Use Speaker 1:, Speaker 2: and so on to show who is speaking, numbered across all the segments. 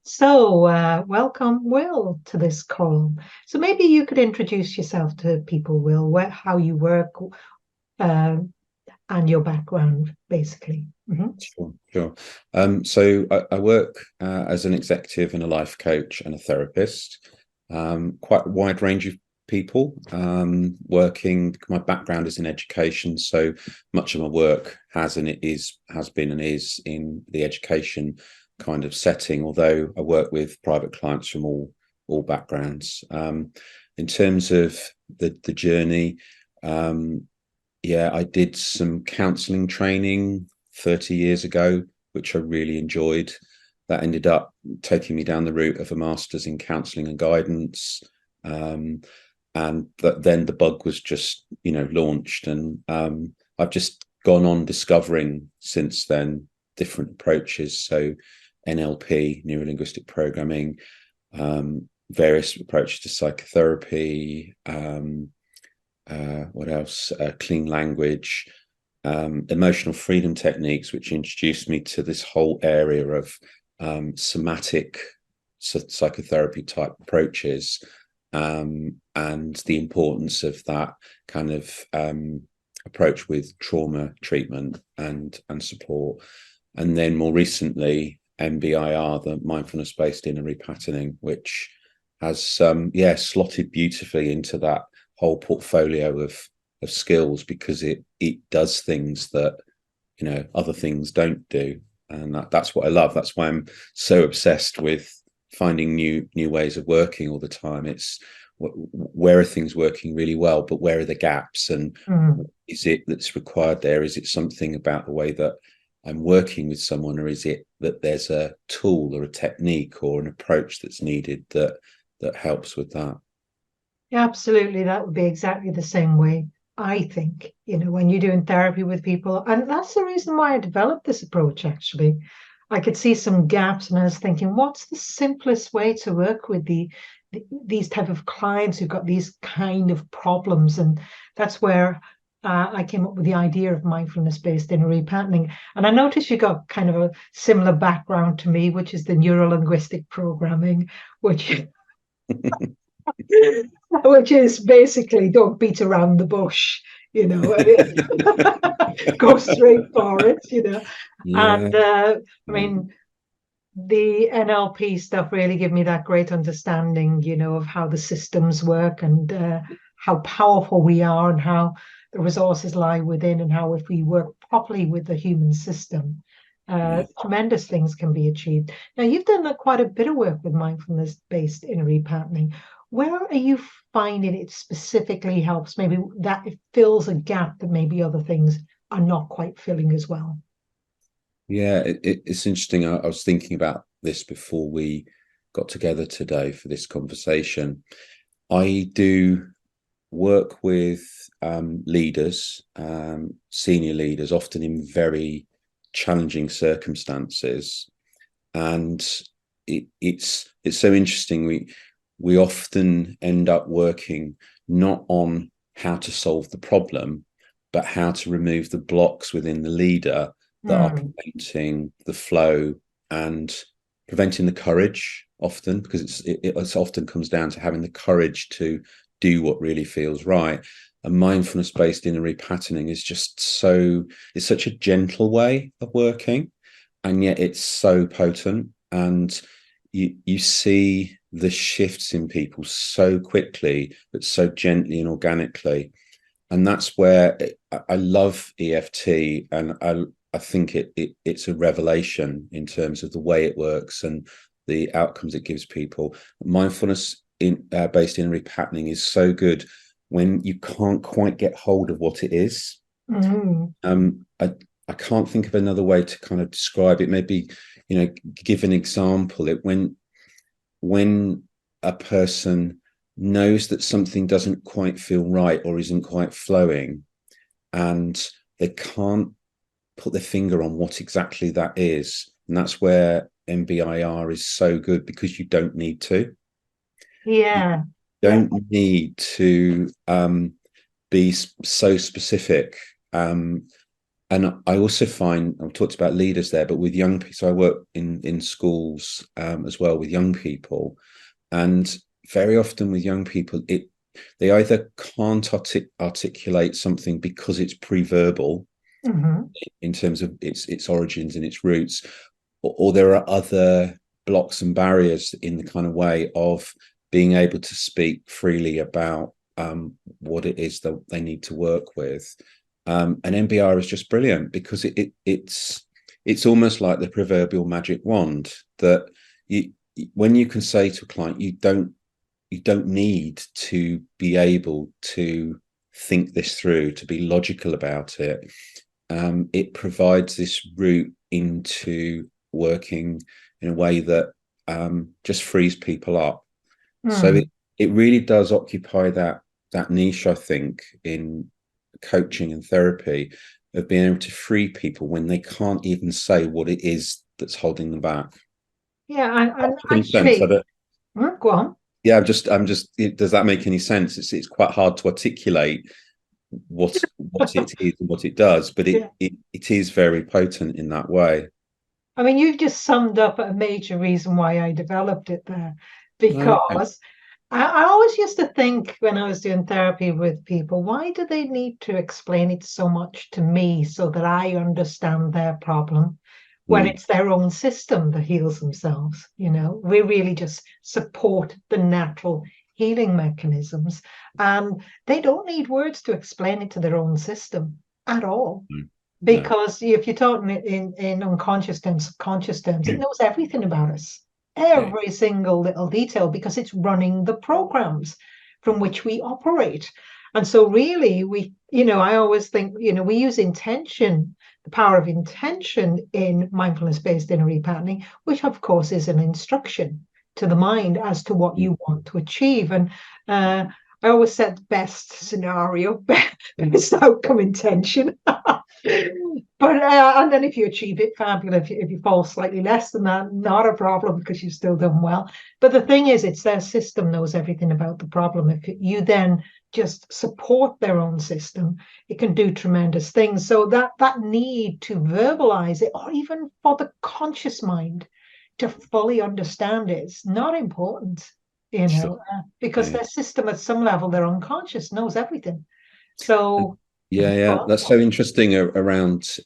Speaker 1: Welcome, Will, to this call. So maybe you could introduce yourself to people, Will, how you work, uh, and your background, basically.
Speaker 2: Sure. So I work as an executive and a life coach and a therapist. Quite a wide range of people working. My background is in education, so much of my work has been and is in the education kind of setting. Although I work with private clients from all backgrounds. In terms of the journey. Yeah, I did some counselling training 30 years ago, which I really enjoyed. That ended up taking me down the route of a master's in counselling and guidance. Then the bug was just, launched. And I've just gone on discovering since then different approaches. So NLP, neuro linguistic programming, various approaches to psychotherapy, what else? Clean language, emotional freedom techniques, which introduced me to this whole area of somatic psychotherapy type approaches, and the importance of that kind of approach with trauma treatment and support. And then more recently, MBIR, the Mindfulness Based Inner RePatterning, which has slotted beautifully into that whole portfolio of skills, because it does things that other things don't do. And that's what I love. That's why I'm so obsessed with finding new ways of working all the time. It's where are things working really well, but where are the gaps, and
Speaker 1: Mm.
Speaker 2: is it that's required there? Is it something about the way that I'm working with someone, or is it that there's a tool or a technique or an approach that's needed that helps with that?
Speaker 1: Yeah, absolutely. That would be exactly the same way, I think, when you're doing therapy with people. And that's the reason why I developed this approach, actually. I could see some gaps and I was thinking, what's the simplest way to work with these type of clients who've got these kind of problems? And that's where I came up with the idea of mindfulness-based inner repatterning. And I noticed you got kind of a similar background to me, which is the neuro-linguistic programming, which which is basically don't beat around the bush, I mean, go straight for it.
Speaker 2: Yeah,
Speaker 1: And I
Speaker 2: yeah,
Speaker 1: mean, the NLP stuff really give me that great understanding, of how the systems work and how powerful we are and how the resources lie within, and how if we work properly with the human system,
Speaker 2: yeah.
Speaker 1: tremendous things can be achieved. Now, you've done quite a bit of work with mindfulness-based inner repatterning. Where are you finding it specifically helps? Maybe that it fills a gap that maybe other things are not quite filling as well.
Speaker 2: Yeah, it's interesting. I was thinking about this before we got together today for this conversation. I do work with leaders, senior leaders, often in very challenging circumstances, and it's so interesting. We often end up working not on how to solve the problem, but how to remove the blocks within the leader that are
Speaker 1: Hmm.
Speaker 2: preventing the flow and preventing the courage, often, because it often comes down to having the courage to do what really feels right. And mindfulness based inner repatterning is just it's such a gentle way of working, and yet it's so potent. And you see the shifts in people so quickly, but so gently and organically. And that's where I love EFT, and I think it's a revelation in terms of the way it works and the outcomes it gives people. Mindfulness based in repatterning is so good when you can't quite get hold of what it is.
Speaker 1: Mm.
Speaker 2: I can't think of another way to kind of describe it. Maybe, give an example. When a person knows that something doesn't quite feel right or isn't quite flowing, and they can't put their finger on what exactly that is. And that's where MBIR is so good, because you don't need to. You
Speaker 1: Yeah. Yeah.
Speaker 2: don't need to be so specific. And I also find, I've talked about leaders there, but with young people, so I work in schools as well with young people, and very often with young people, they either can't articulate something because it's pre-verbal in terms of its origins and its roots, or there are other blocks and barriers in the kind of way of being able to speak freely about what it is that they need to work with. And MBIR is just brilliant because it's almost like the proverbial magic wand that when you can say to a client, you don't need to be able to think this through, to be logical about it. It provides this route into working in a way that just frees people up. So it really does occupy that niche, I think, in coaching and therapy, of being able to free people when they can't even say what it is that's holding them back.
Speaker 1: Yeah, and
Speaker 2: Sense,
Speaker 1: actually, go on.
Speaker 2: Yeah, I'm just. Does that make any sense? It's quite hard to articulate what it is and what it does, but
Speaker 1: Yeah.
Speaker 2: it is very potent in that way.
Speaker 1: I mean, you've just summed up a major reason why I developed it there,
Speaker 2: Okay.
Speaker 1: because I always used to think when I was doing therapy with people, why do they need to explain it so much to me so that I understand their problem when
Speaker 2: Mm,
Speaker 1: it's their own system that heals themselves? We really just support the natural healing mechanisms, and they don't need words to explain it to their own system at all.
Speaker 2: no, no.
Speaker 1: Because if you're talking in unconscious terms, subconscious terms, it knows everything about us,
Speaker 2: Yeah.
Speaker 1: every single little detail, because it's running the programs from which we operate. And so, really, I always think, we use intention, the power of intention in mindfulness based inner repatterning, which, of course, is an instruction to the mind as to what you want to achieve. And I always said best scenario, best outcome intention. But and then if you achieve it, fabulous. If you fall slightly less than that, not a problem because you've still done well. But the thing is, it's their system knows everything about the problem. If you then just support their own system, it can do tremendous things. So that need to verbalize it, or even for the conscious mind to fully understand it, is not important.
Speaker 2: Sure.
Speaker 1: Because
Speaker 2: Yeah.
Speaker 1: their system at some level, their unconscious knows everything. So,
Speaker 2: Yeah.
Speaker 1: well,
Speaker 2: That's so interesting around.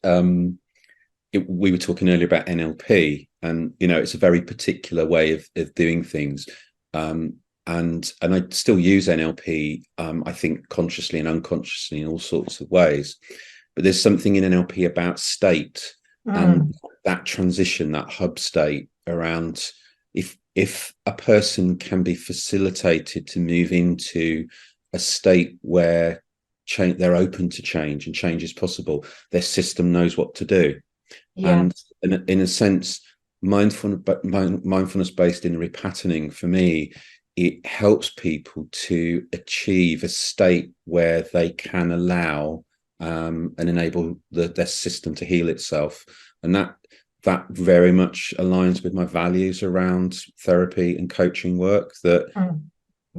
Speaker 2: We were talking earlier about NLP, and it's a very particular way of doing things. And I still use NLP. I think consciously and unconsciously in all sorts of ways. But there's something in NLP about state and that transition, that hub state around if a person can be facilitated to move into a state where they're open to change and change is possible, their system knows what to do.
Speaker 1: yeah.
Speaker 2: And in a sense, mindfulness based in repatterning, for me, it helps people to achieve a state where they can allow and enable their system to heal itself. And that very much aligns with my values around therapy and coaching work, that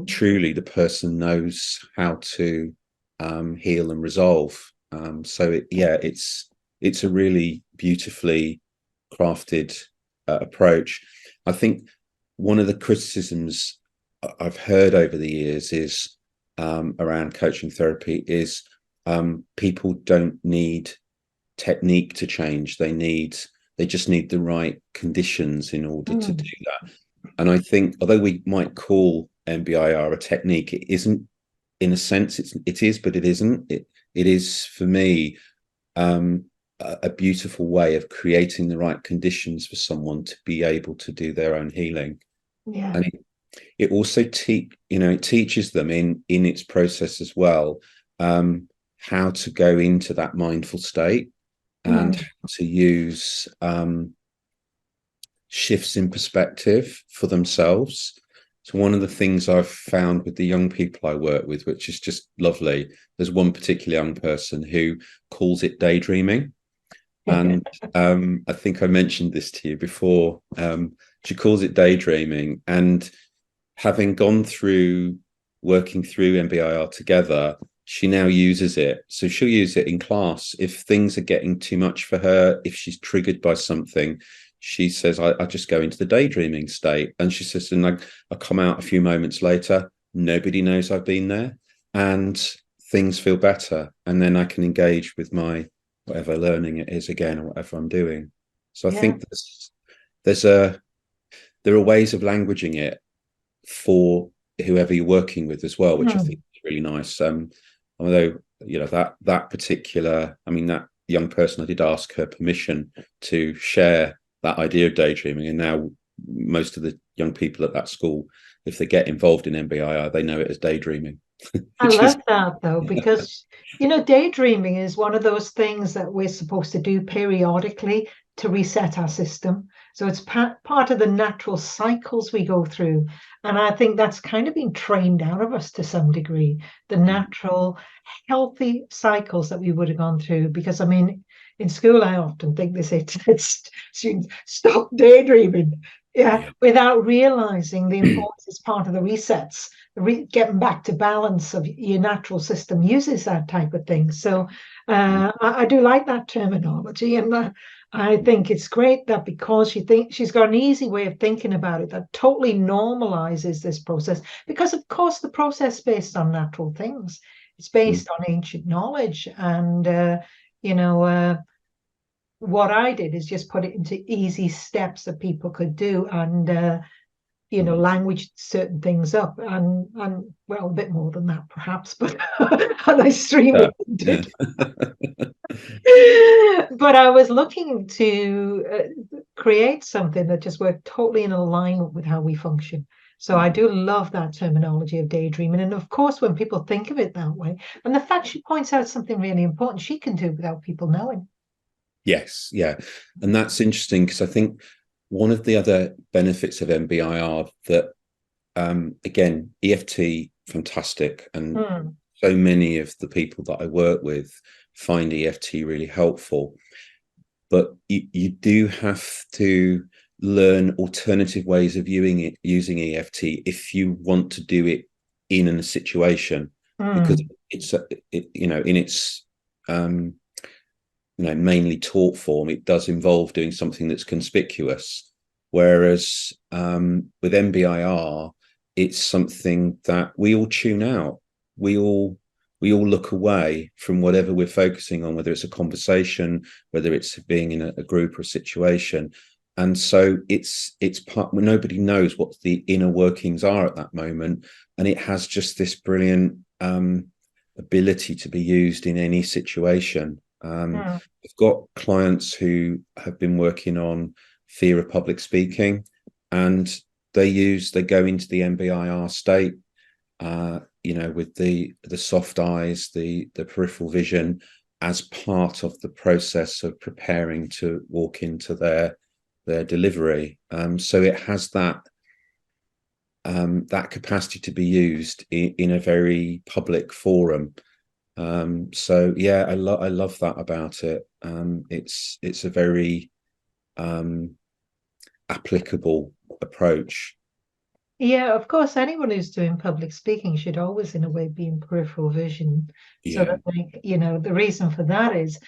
Speaker 2: truly the person knows how to heal and resolve. So it's a really beautifully crafted approach. I think one of the criticisms I've heard over the years is around coaching therapy is people don't need technique to change. They just need the right conditions in order to do that. And I think although we might call MBIR a technique, it isn't. In a sense, it is, but it isn't. It is, for me, a beautiful way of creating the right conditions for someone to be able to do their own healing.
Speaker 1: Yeah.
Speaker 2: And it also it teaches them in its process as well, how to go into that mindful state and how to use shifts in perspective for themselves. So one of the things I've found with the young people I work with, which is just lovely, there's one particular young person who calls it daydreaming. And I think I mentioned this to you before. She calls it daydreaming. And having gone through working through MBIR together, she now uses it. So she'll use it in class if things are getting too much for her, if she's triggered by something. She says, I just go into the daydreaming state. And she says, and I come out a few moments later, nobody knows I've been there, and things feel better. And then I can engage with my whatever learning it is again, or whatever I'm doing. So I think there are ways of languaging it for whoever you're working with as well, which I think is really nice. Although, you know, that particular, I mean, that young person, I did ask her permission to share that idea of daydreaming, and now most of the young people at that school, if they get involved in MBIR, they know it as daydreaming.
Speaker 1: I love that though, because daydreaming is one of those things that we're supposed to do periodically to reset our system. So it's part of the natural cycles we go through. And I think that's kind of been trained out of us to some degree, the natural, healthy cycles that we would have gone through. Because I mean, in school, I often think they say to students, stop daydreaming. Yeah, without realizing the importance as part of the resets, getting back to balance of your natural system uses that type of thing. So I do like that terminology, and I think it's great that because she's got an easy way of thinking about it that totally normalizes this process. Because of course the process is based on natural things. It's based on ancient knowledge, and what I did is just put it into easy steps that people could do, and language certain things up, and well, a bit more than that perhaps, but and I streamlined it. But I was looking to create something that just worked totally in alignment with how we function. So I do love that terminology of daydreaming. And of course, when people think of it that way, and the fact she points out something really important she can do without people knowing.
Speaker 2: Yes, yeah. And that's interesting because I think one of the other benefits of MBIR that, again, EFT, fantastic. And so many of the people that I work with find EFT really helpful. But you do have to learn alternative ways of using EFT if you want to do it in a situation, because it's, in its mainly taught form, it does involve doing something that's conspicuous. Whereas with MBIR, it's something that we all tune out. We all look away from whatever we're focusing on, whether it's a conversation, whether it's being in a group or a situation. And so it's part, nobody knows what the inner workings are at that moment. And it has just this brilliant ability to be used in any situation. I've got clients who have been working on fear of public speaking, and they go into the MBIR state, with the soft eyes, the peripheral vision, as part of the process of preparing to walk into their delivery. So it has that capacity to be used in a very public forum. So yeah, I love that about it. It's a very applicable approach.
Speaker 1: Yeah, of course, anyone who's doing public speaking should always, in a way, be in peripheral vision. So that, the reason for that is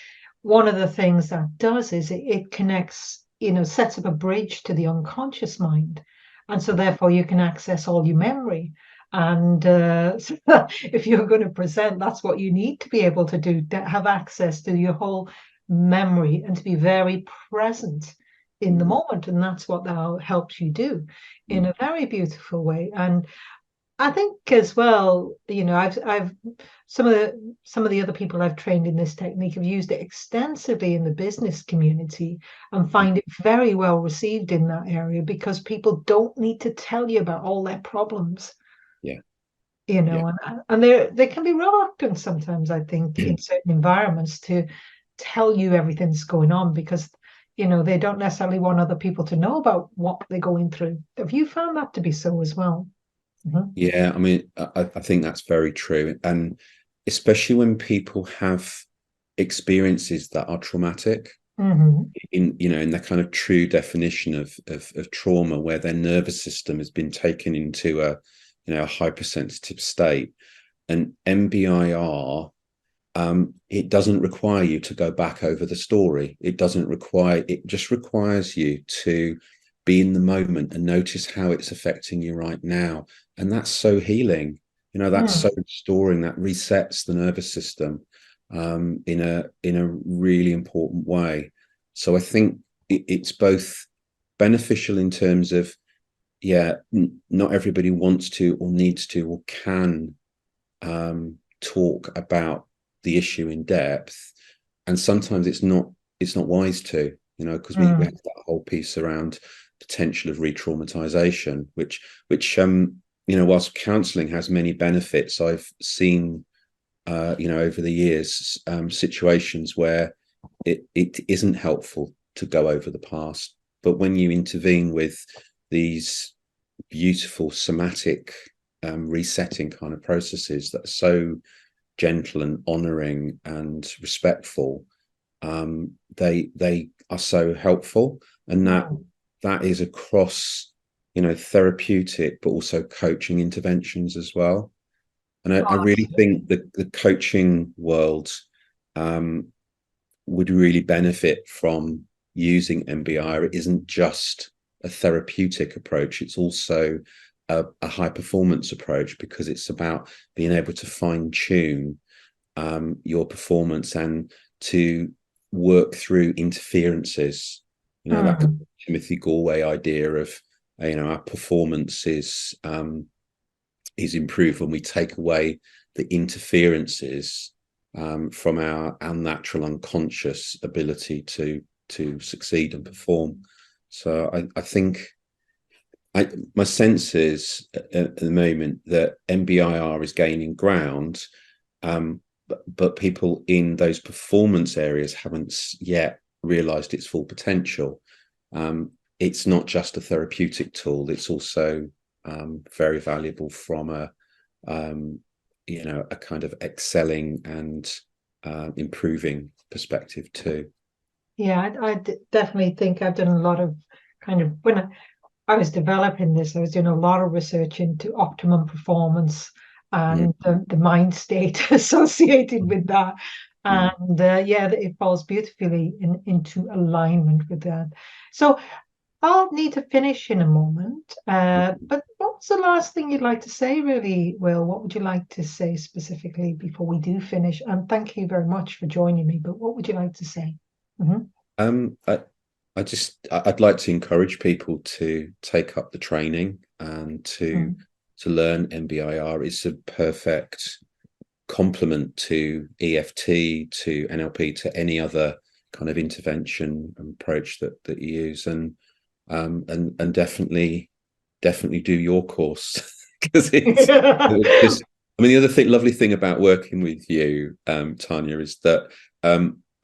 Speaker 1: one of the things that does is it connects, sets up a bridge to the unconscious mind. And so therefore you can access all your memory. And so if you're going to present, that's what you need to be able to do, to have access to your whole memory and to be very present in the moment. And that's what that helps you do in a very beautiful way. And I think as well, I've some of the other people I've trained in this technique have used it extensively in the business community and find it very well received in that area, because people don't need to tell you about all their problems. And they can be reluctant sometimes, I think, in certain environments to tell you everything that's going on, because they don't necessarily want other people to know about what they're going through. Have you found that to be so as well?
Speaker 2: Yeah, I mean, I think that's very true. And especially when people have experiences that are traumatic, in the kind of true definition of trauma, where their nervous system has been taken into a hypersensitive state. an MBIR, it doesn't require you to go back over the story. It just requires you to be in the moment and notice how it's affecting you right now. And that's so healing. That's so restoring, that resets the nervous system in a really important way. So I think it's both beneficial in terms of, not everybody wants to or needs to or can talk about the issue in depth, and sometimes it's not wise to, because we have that whole piece around potential of re-traumatization, which whilst counseling has many benefits, I've seen over the years situations where it isn't helpful to go over the past. But when you intervene with these beautiful somatic resetting kind of processes that are so gentle and honoring and respectful, they are so helpful. And that is across therapeutic but also coaching interventions as well. And I really think that the coaching world would really benefit from using MBIR. It isn't just a therapeutic approach, it's also a high performance approach, because it's about being able to fine tune your performance and to work through interferences. That Timothy Galway idea of our performance is improved when we take away the interferences from our natural unconscious ability to succeed and perform. So I think my sense is at the moment that MBIR is gaining ground, but people in those performance areas haven't yet realized its full potential. It's not just a therapeutic tool, it's also very valuable from a kind of excelling and improving perspective too.
Speaker 1: Yeah, I definitely think I've done a lot of when I was developing this, I was doing a lot of research into optimum performance and the mind state associated with that. And it falls beautifully into alignment with that. So I'll need to finish in a moment. But what's the last thing you'd like to say, really, Will? What would you like to say specifically before we do finish? And thank you very much for joining me. But what would you like to say?
Speaker 2: I'd like to encourage people to take up the training and to learn MBIR. It's a perfect complement to EFT, to NLP, to any other kind of intervention approach that you use, and definitely do your course, because it's the lovely thing about working with you, Tania, is that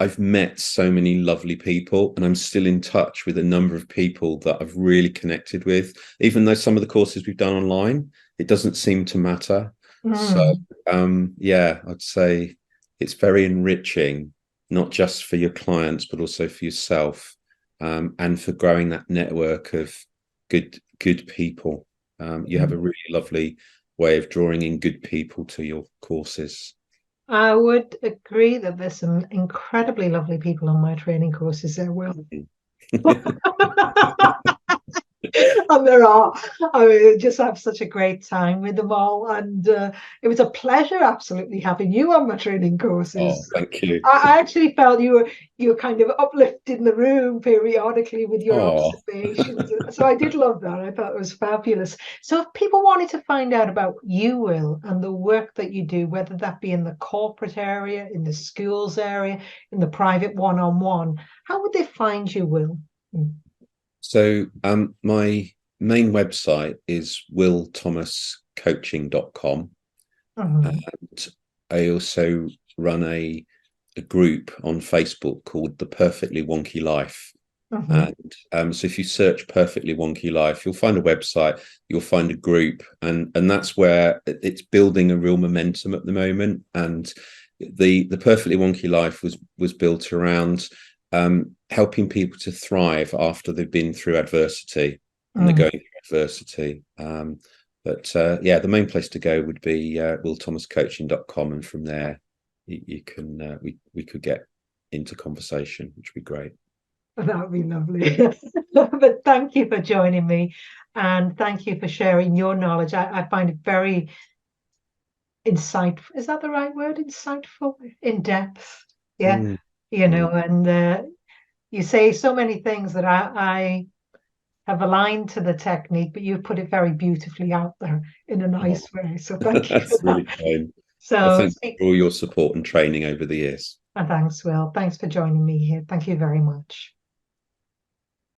Speaker 2: I've met so many lovely people, and I'm still in touch with a number of people that I've really connected with, even though some of the courses we've done online, it doesn't seem to matter. So I'd say it's very enriching, not just for your clients but also for yourself, and for growing that network of good people. You have a really lovely way of drawing in good people to your courses.
Speaker 1: I would agree that there's some incredibly lovely people on my training courses there, Will. And there are. I mean, just have such a great time with them all. And it was a pleasure absolutely having you on my training courses.
Speaker 2: Oh, thank you.
Speaker 1: I actually felt you were kind of uplifting the room periodically with your observations. So I did love that. I thought it was fabulous. So if people wanted to find out about you, Will, and the work that you do, whether that be in the corporate area, in the schools area, in the private one-on-one, how would they find you, Will?
Speaker 2: So my main website is willthomascoaching.com. And I also run a group on Facebook called The Perfectly Wonky Life. And so if you search Perfectly Wonky Life, you'll find a website, you'll find a group, and that's where it's building a real momentum at the moment. And the Perfectly Wonky Life was built around helping people to thrive after they've been through adversity and they're going through adversity. But yeah, the main place to go would be willthomascoaching.com, and from there you can we could get into conversation, which would be great.
Speaker 1: That would be lovely. But thank you for joining me, and thank you for sharing your knowledge. I find it very insightful. Is that the right word? Insightful, in depth. Yeah, and you say so many things that I have aligned to the technique, but you've put it very beautifully out there in a nice way. So thank you for
Speaker 2: That's
Speaker 1: that.
Speaker 2: really kind. Well,
Speaker 1: So
Speaker 2: thank you for all your support and training over the years.
Speaker 1: and thanks, Will. Thanks for joining me here. Thank you very much.